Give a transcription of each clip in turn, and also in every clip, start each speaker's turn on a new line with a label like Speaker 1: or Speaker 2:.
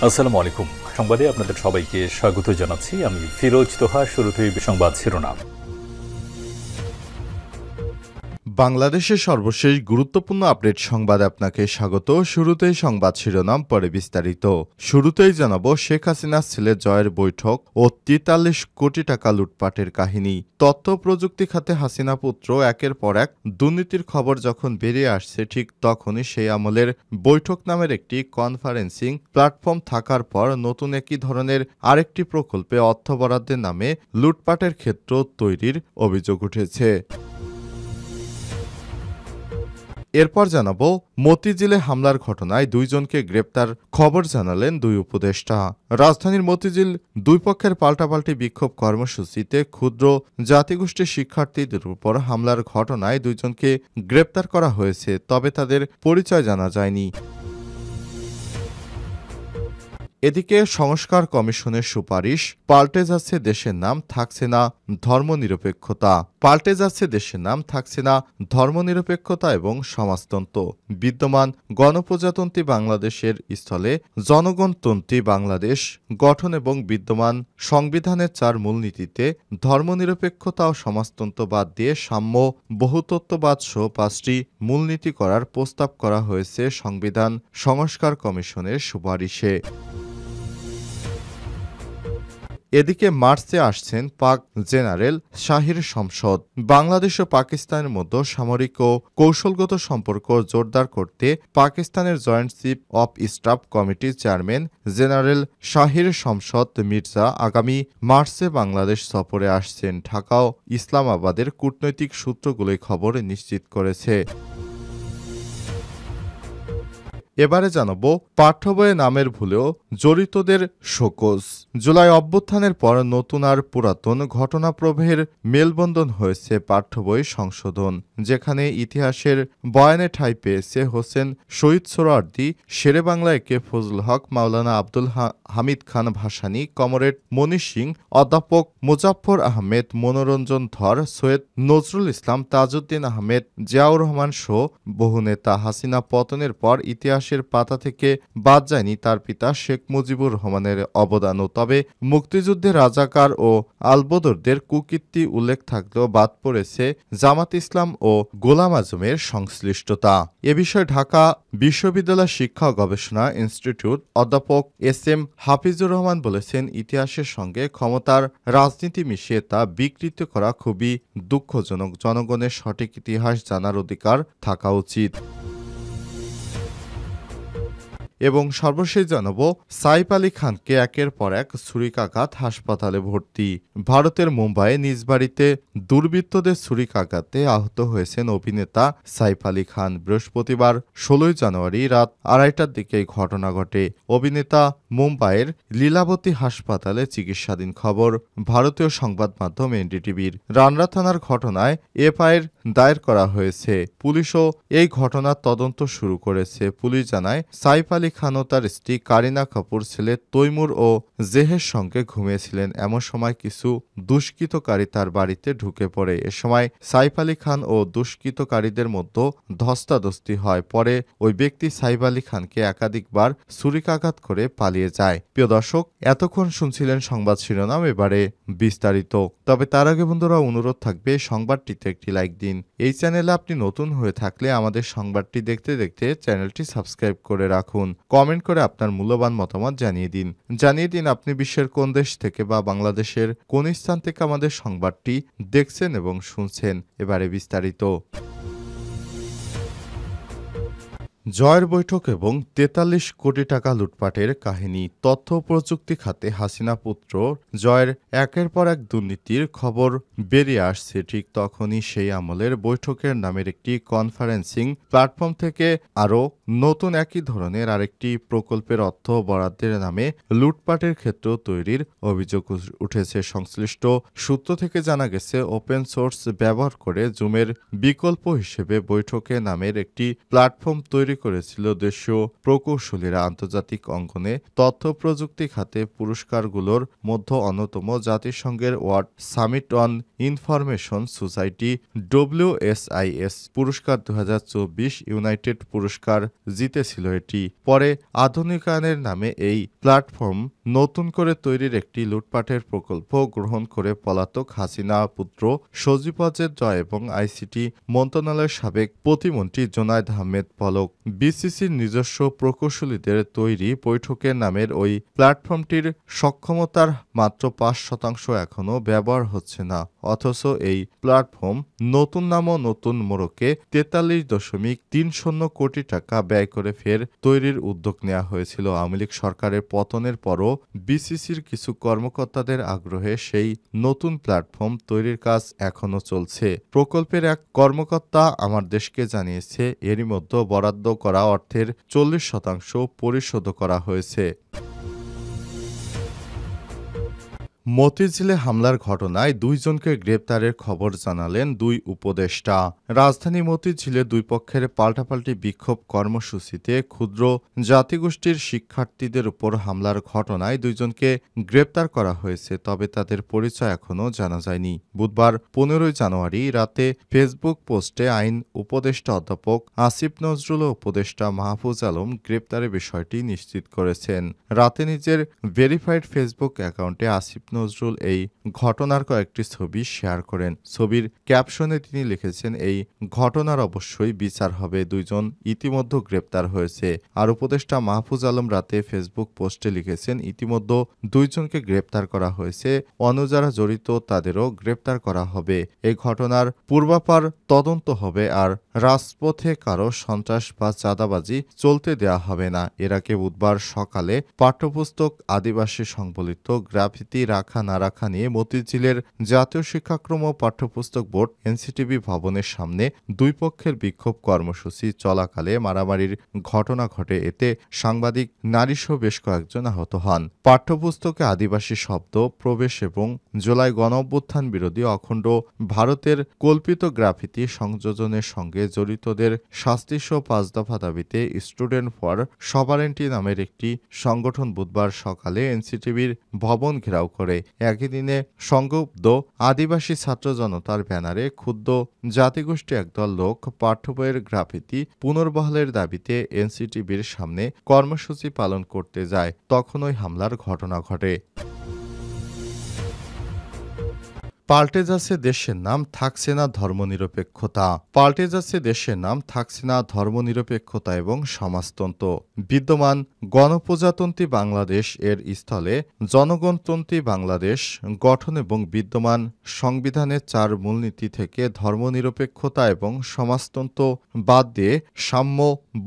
Speaker 1: আসসালামু আলাইকুম। সংবাদে আপনাদের সবাইকে স্বাগত জানাচ্ছি। আমি ফিরোজ তোহা। শুরুতেই সংবাদ শিরোনাম।
Speaker 2: বাংলাদেশের সর্বশেষ গুরুত্বপূর্ণ আপডেট সংবাদে আপনাকে স্বাগত। শুরুতেই সংবাদ শিরোনাম, পরে বিস্তারিত। শুরুতেই জানাবো শেখ হাসিনার ছেলে জয়ের বৈঠক ও ৪৩ কোটি টাকা লুটপাটের কাহিনী। তথ্য প্রযুক্তি খাতে হাসিনা পুত্র একের পর এক দুর্নীতির খবর যখন বেরিয়ে আসছে, ঠিক তখনই সেই আমলের বৈঠক নামের একটি কনফারেন্সিং প্ল্যাটফর্ম থাকার পর নতুন একই ধরনের আরেকটি প্রকল্পে অর্থ বরাদ্দের নামে লুটপাটের ক্ষেত্র তৈরির অভিযোগ উঠেছে। এরপর জানাবো মতিঝিলে হামলার ঘটনায় দুইজনকে গ্রেপ্তার খবর জানালেন দুই উপদেষ্টা। রাজধানীর মতিঝিল দুই পক্ষের পাল্টাপাল্টি বিক্ষোভ কর্মসূচিতে ক্ষুদ্র জাতিগোষ্ঠীর শিক্ষার্থীদের উপর হামলার ঘটনায় দুইজনকে গ্রেপ্তার করা হয়েছে, তবে তাদের পরিচয় জানা যায়নি। এদিকে সংস্কার কমিশনের সুপারিশ, পাল্টে যাচ্ছে দেশের নাম, থাকছে না ধর্মনিরপেক্ষতা। পাল্টে যাচ্ছে দেশের নাম, থাকছে না ধর্মনিরপেক্ষতা এবং সমাজতন্ত্র। বিদ্যমান গণপ্রজাতন্ত্রী বাংলাদেশের স্থলে জনগণতন্ত্রী বাংলাদেশ গঠন এবং বিদ্যমান সংবিধানের ৪ মূলনীতিতে ধর্মনিরপেক্ষতা ও সমাজতন্ত্র বাদ দিয়ে সাম্য, বহুতত্ত্ববাদ সহ ৫টি মূলনীতি করার প্রস্তাব করা হয়েছে সংবিধান সংস্কার কমিশনের সুপারিশে। এদিকে মার্চে আসছেন পাক জেনারেল শাহির শমশদ। বাংলাদেশ ও পাকিস্তানের মধ্যে সামরিক ও কৌশলগত সম্পর্ক জোরদার করতে পাকিস্তানের জয়েন্ট চিফ অব স্টাফ কমিটির চেয়ারম্যান জেনারেল শাহির শমশদ মির্জা আগামী মার্চে বাংলাদেশ সফরে আসছেন। ঢাকা ও ইসলামাবাদের কূটনৈতিক সূত্রগুলোই খবর নিশ্চিত করেছে। এবারে জানাবো পাঠ্য বইয়ে নামের ভুলেও জড়িতদের শোকজ। জুলাই অভ্যুত্থানের পর নতুন আর পুরাতন ঘটনাপ্রবাহের মেলবন্ধন হয়েছে পাঠ্য বই সংশোধন, যেখানে ইতিহাসের বয়ানে ঠাঁই পেয়েছে হোসেন শহীদ সোহরাওয়ার্দী, শেরে বাংলা একে ফজলুল হক, মাওলানা আব্দুল হামিদ খান ভাসানী, কমরেড মনীষ সিং, অধ্যাপক মুজাফফর আহমেদ, মনোরঞ্জন ধর, সৈয়দ নজরুল ইসলাম, তাজউদ্দিন আহমেদ, জিয়াউর রহমান সহ বহু নেতা। হাসিনা পতনের পর ইতিহাসের পাতা থেকে বাদ যায়নি তার পিতা শেখ মুজিবুর রহমানের অবদানও, তবে মুক্তিযুদ্ধে রাজাকার ও আলবদরদের কুকীর্তি উল্লেখ থাকলেও বাদ পড়েছে জামাত ইসলাম ও গোলাম আজমের সংশ্লিষ্টতা। এ বিষয়ে ঢাকা বিশ্ববিদ্যালয় শিক্ষা ও গবেষণা ইনস্টিটিউট অধ্যাপক এস.এম. হাফিজুর রহমান বলেছেন, ইতিহাসের সঙ্গে ক্ষমতার রাজনীতি মিশিয়ে তা বিকৃত করা খুবই দুঃখজনক। জনগণের সঠিক ইতিহাস জানার অধিকার থাকা উচিত। এবং সর্বশেষ জানাবো সাইফ আলী খানকে একের পর এক ছুরিকাঘাত, হাসপাতালে ভর্তি। ভারতের মুম্বাইয়ে নিজ বাড়িতে দুর্বৃত্তদের ছুরিকাঘাতে আহত হয়েছেন অভিনেতা সাইফ আলী খান। বৃহস্পতিবার ১৬ জানুয়ারি রাত ২:৩০টার দিকে এই ঘটনা ঘটে। অভিনেতা মুম্বাইয়ের লীলাবতী হাসপাতালে চিকিৎসাধীন। খবর ভারতীয় সংবাদ মাধ্যম এনডিটিভির। রানরা থানার ঘটনায় এফআইআর দায়ের করা হয়েছে। পুলিশও এই ঘটনার তদন্ত শুরু করেছে। পুলিশ জানায়, সাইফ আলী খান ও তার স্ত্রী কারিনা কাপুর ছেলে তৈমুর ও জেহের সঙ্গে ঘুমিয়েছিলেন। এমন সময় কিছু দুষ্কৃতকারী তার বাড়িতে ঢুকে পড়ে। এ সময় সাইফ আলী খান ও দুষ্কৃতকারীদের মধ্যে ধস্তাধস্তি হয়। পরে ওই ব্যক্তি সাইফ আলী খানকে একাধিকবার ছুরিকাঘাত করে পালিয়ে যায়। প্রিয় দর্শক, এতক্ষণ শুনছিলেন সংবাদ শিরোনাম, এবারে বিস্তারিত। তবে তার আগে বন্ধুরা, অনুরোধ থাকবে সংবাদটিতে একটি লাইক দিন। এই চ্যানেলে আপনি নতুন হয়ে থাকলে আমাদের সংবাদটি দেখতে দেখতে চ্যানেলটি সাবস্ক্রাইব করে রাখুন। কমেন্ট করে আপনার মূল্যবান মতামত জানিয়ে দিন আপনি বিশ্বের কোন দেশ থেকে বা বাংলাদেশের কোন স্থান থেকে আমাদের সংবাদটি দেখছেন এবং শুনছেন। এবারে বিস্তারিত। জয়ের বৈঠক এবং ৪৩ কোটি টাকা লুটপাটের কাহিনী। তথ্য প্রযুক্তি খাতে হাসিনা পুত্র জয়ের একের পর এক দুর্নীতির খবর বেরিয়ে আসছে, ঠিক তখনই সেই আমলের বৈঠকের নামের একটি কনফারেন্সিং প্ল্যাটফর্ম থেকে আরও নতুন একই ধরনের আরেকটি প্রকল্পের অর্থ বরাদ্দের নামে লুটপাটের ক্ষেত্র তৈরির অভিযোগ উঠেছে। সংশ্লিষ্ট সূত্র থেকে জানা গেছে, ওপেন সোর্স ব্যবহার করে জুমের বিকল্প হিসেবে বৈঠকে নামের একটি প্ল্যাটফর্ম তৈরি তৈরি করেছিল দেশীয় প্রকৌশলীরা। আন্তর্জাতিক অঙ্গনে তথ্য প্রযুক্তি খাতে পুরস্কারগুলোর মধ্যে অন্যতম জাতিসংঘের world summit on information society WSIS পুরস্কার 2024 ইউনাইটেড পুরস্কার জিতেছিল এটি। পরে আধুনিকায়নের নামে এই প্ল্যাটফর্ম নতুন করে তৈরির একটি লুটপাটের প্রকল্প গ্রহণ করে পলাতক হাসিনা পুত্র সজীব ওয়াজেদ জয় এবং আইসিটি মন্ত্রণালয়ের সাবেক প্রতিমন্ত্রী জোনায়েদ আহমেদ পলক। বিসিসির নিজস্ব প্রকৌশলীদের তৈরি বৈঠকের নামের ওই প্ল্যাটফর্মটির সক্ষমতার মাত্র 5% এখনও ব্যবহার হচ্ছে না। অথচ এই প্ল্যাটফর্ম নতুন নাম ও নতুন মোড়কে 43.30 কোটি টাকা ব্যয় করে ফের তৈরির উদ্যোগ নেওয়া হয়েছিল। আওয়ামী লীগ সরকারের পতনের পরও বিসিসির কিছু কর্মকর্তাদের আগ্রহে সেই নতুন প্ল্যাটফর্ম তৈরির কাজ এখনও চলছে। প্রকল্পের এক কর্মকর্তা আমার দেশকে জানিয়েছে, এরই মধ্যে বরাদ্দ করা অর্থের 40% পরিশোধ করা হয়েছে। মতিঝিলে হামলার ঘটনায় 2 জনকে গ্রেপ্তারের খবর জানালেন 2 উপদেষ্টা। রাজধানী মতিঝিলে দুই পক্ষের পাল্টাপাল্টি বিক্ষোভ কর্মসূচিতে ক্ষুদ্র জাতিগোষ্ঠীর শিক্ষার্থীদের উপর হামলার ঘটনায় 2 জনকে গ্রেপ্তার করা হয়েছে, তবে তাদের পরিচয় এখনও জানা যায়নি। বুধবার 15 জানুয়ারি রাতে ফেসবুক পোস্টে আইন উপদেষ্টা অধ্যাপক আসিফ নজরুল ও উপদেষ্টা মাহফুজ আলম গ্রেপ্তারের বিষয়টি নিশ্চিত করেছেন। রাতে নিজের ভেরিফাইড ফেসবুক অ্যাকাউন্টে আসিফ নজরুল এই ঘটনার কয়েকটি ছবি শেয়ার করেন। ছবির ক্যাপশনে তিনি লিখেছেন, এই ঘটনার অবশ্যই বিচার হবে। 2 জন ইতিমধ্যে গ্রেপ্তার হয়েছে। আর উপদেষ্টা মাহফুজ আলম রাতে ফেসবুক পোস্টে লিখেছেন, ইতিমধ্যে 2 জনকে গ্রেপ্তার করা হয়েছে, অন্য যারা জড়িত তাদেরও গ্রেপ্তার করা হবে। এই ঘটনার পূর্বাপার তদন্ত হবে, আর রাজপথে কারো সন্ত্রাস বা চাঁদাবাজি চলতে দেয়া হবে না। এর আগে বুধবার সকালে পাঠ্যপুস্তক আদিবাসী সংবলিত গ্রাফিতি রাখা না রাখা নিয়ে মতিঝিলের জাতীয় শিক্ষাক্রম ও পাঠ্যপুস্তক বোর্ড এনসিটিবি ভবনের সামনে 2 পক্ষের বিক্ষোভ কর্মসূচি চলাকালে মারামারির ঘটনা ঘটে। এতে সাংবাদিক নারীসহ বেশ কয়েকজন আহত হন। পাঠ্যপুস্তকে আদিবাসী শব্দ প্রবেশ এবং জুলাই গণঅভ্যুত্থান বিরোধী অখণ্ড ভারতের কল্পিত গ্রাফিতি সংযোজনের সঙ্গে জড়িতদের শাস্তিসহ 5 দফা দাবিতে স্টুডেন্ট ফর সভারেন্টি নামের একটি সংগঠন বুধবার সকালে এনসিটিবির ভবন ঘেরাও করে। একই দিনে সংক্ষুব্ধ আদিবাসী ছাত্র জনতার ব্যানারে ক্ষুব্ধ জাতিগোষ্ঠী একদল লোক পাঠ্য বইয়ের গ্রাফিতি পুনর্বহালের দাবিতে এনসিটিবির সামনে কর্মসূচি পালন করতে যায়, তখনই হামলার ঘটনা ঘটে। পাল্টে যাচ্ছে দেশের নাম, থাকছে না ধর্মনিরপেক্ষতা। পাল্টে যাচ্ছে দেশের নাম, থাকছে না ধর্মনিরপেক্ষতা এবং সমাজতন্ত্র। বিদ্যমান গণপ্রজাতন্ত্রী বাংলাদেশ এর স্থলে জনগণতন্ত্রী বাংলাদেশ গঠন এবং বিদ্যমান সংবিধানের 4 মূলনীতি থেকে ধর্মনিরপেক্ষতা এবং সমাজতন্ত্র বাদ দিয়ে সাম্য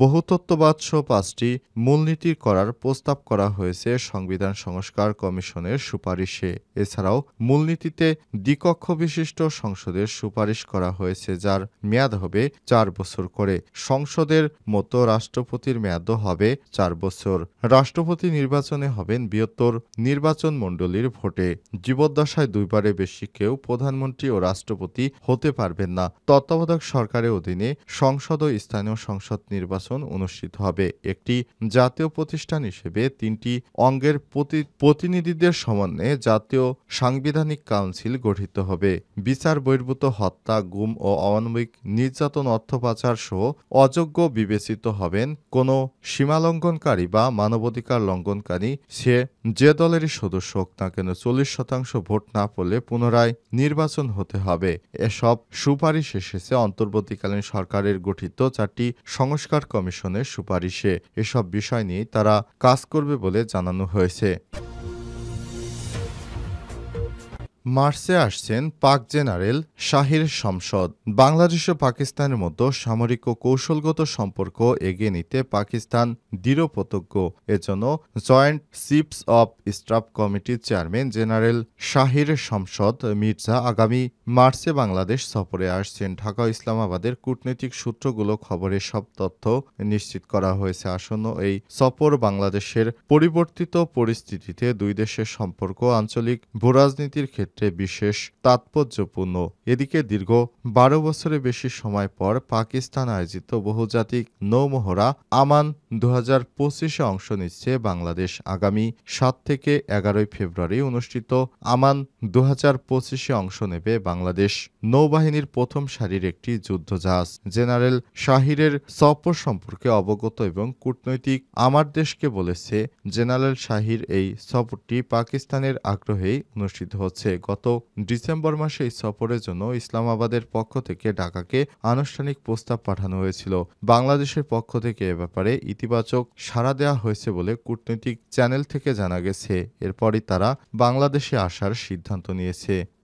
Speaker 2: বহুতত্ত্ববাদ সহ 5টি মূলনীতি করার প্রস্তাব করা হয়েছে সংবিধান সংস্কার কমিশনের সুপারিশে। এছাড়াও মূলনীতিতে দ্বিকক্ষ বিশিষ্ট সংসদের সুপারিশ করা হয়েছে, যার মেয়াদ হবে 4 বছর করে। সংসদের মতো রাষ্ট্রপতির মেয়াদও হবে 4 বছর। রাষ্ট্রপতি নির্বাচনে হবেন বৃহত্তর নির্বাচন মণ্ডলীর ভোটে। জীবদ্দশায় 2 বারের বেশি কেউ প্রধানমন্ত্রী ও রাষ্ট্রপতি হতে পারবেন না। তত্ত্বাবধায়ক সরকারের অধীনে সংসদ ও স্থানীয় সংসদ নির্বাচন অনুষ্ঠিত হবে। একটি জাতীয় প্রতিষ্ঠান হিসেবে 3টি অঙ্গের প্রতিনিধিদের সমন্বয়ে জাতীয় সাংবিধানিক কাউন্সিল গঠিত হবে। বিচার বহির্ভূত হত্যা, গুম ও অমানবিক নির্যাতন, অর্থ পাচার সহ অযোগ্য বিবেচিত হবেন কোনো সীমালঙ্ঘনকারী বা মানবাধিকার লঙ্ঘনকারী, সে যে দলেরই সদস্য হোক না কেন। 40% ভোট না পড়লে পুনরায় নির্বাচন হতে হবে। এসব সুপারিশ এসেছে অন্তর্বর্তীকালীন সরকারের গঠিত 4টি সংস্কার কমিশনের সুপারিশে। এসব বিষয় নিয়ে তারা কাজ করবে বলে জানানো হয়েছে। মার্চে আসছেন পাক জেনারেল শাহির শামশদ। বাংলাদেশ ও পাকিস্তানের মধ্যে সামরিক ও কৌশলগত সম্পর্ক এগিয়ে নিতে পাকিস্তান দৃঢ়প্রতিজ্ঞ। এজন্য জয়েন্ট চিফস অব স্টাফ কমিটির চেয়ারম্যান জেনারেল শাহির শামশদ মির্জা আগামী মার্চে বাংলাদেশ সফরে আসছেন। ঢাকা ও ইসলামাবাদের কূটনৈতিক সূত্রগুলো খবরের সব তথ্য নিশ্চিত করা হয়েছে। আসন্ন এই সফর বাংলাদেশের পরিবর্তিত পরিস্থিতিতে 2 দেশের সম্পর্ক, আঞ্চলিক ভূরাজনীতির ক্ষেত্রে ক্ষেত্রে বিশেষ তাৎপর্যপূর্ণ। এদিকে দীর্ঘ ১২ বছরের বেশি সময় পর পাকিস্তান আয়োজিত বহুজাতিক নৌমহড়া আমান ২০২৫-এ অংশ নিচ্ছে বাংলাদেশ। আগামী ৭ থেকে ১১ ফেব্রুয়ারি অনুষ্ঠিত আমান ২০২৫-এ অংশ নেবে বাংলাদেশ নৌবাহিনীর প্রথম সারির একটি যুদ্ধজাহাজ। জেনারেল শাহিরের সফর সম্পর্কে অবগত এবং কূটনৈতিক আমার দেশকে বলেছে, জেনারেল শাহির এই সফরটি পাকিস্তানের আগ্রহেই অনুষ্ঠিত হচ্ছে। গত ডিসেম্বর মাসে এই সফরের জন্য ইসলামাবাদের পক্ষ থেকে ঢাকাকে আনুষ্ঠানিক প্রস্তাব পাঠানো হয়েছিল। বাংলাদেশের পক্ষ থেকে এ ব্যাপারে ইতিবাচক সাড়া দেওয়া হয়েছে বলে কূটনৈতিক চ্যানেল থেকে জানা গেছে। এরপরই তারা বাংলাদেশে আসার সিদ্ধান্ত নিয়েছে।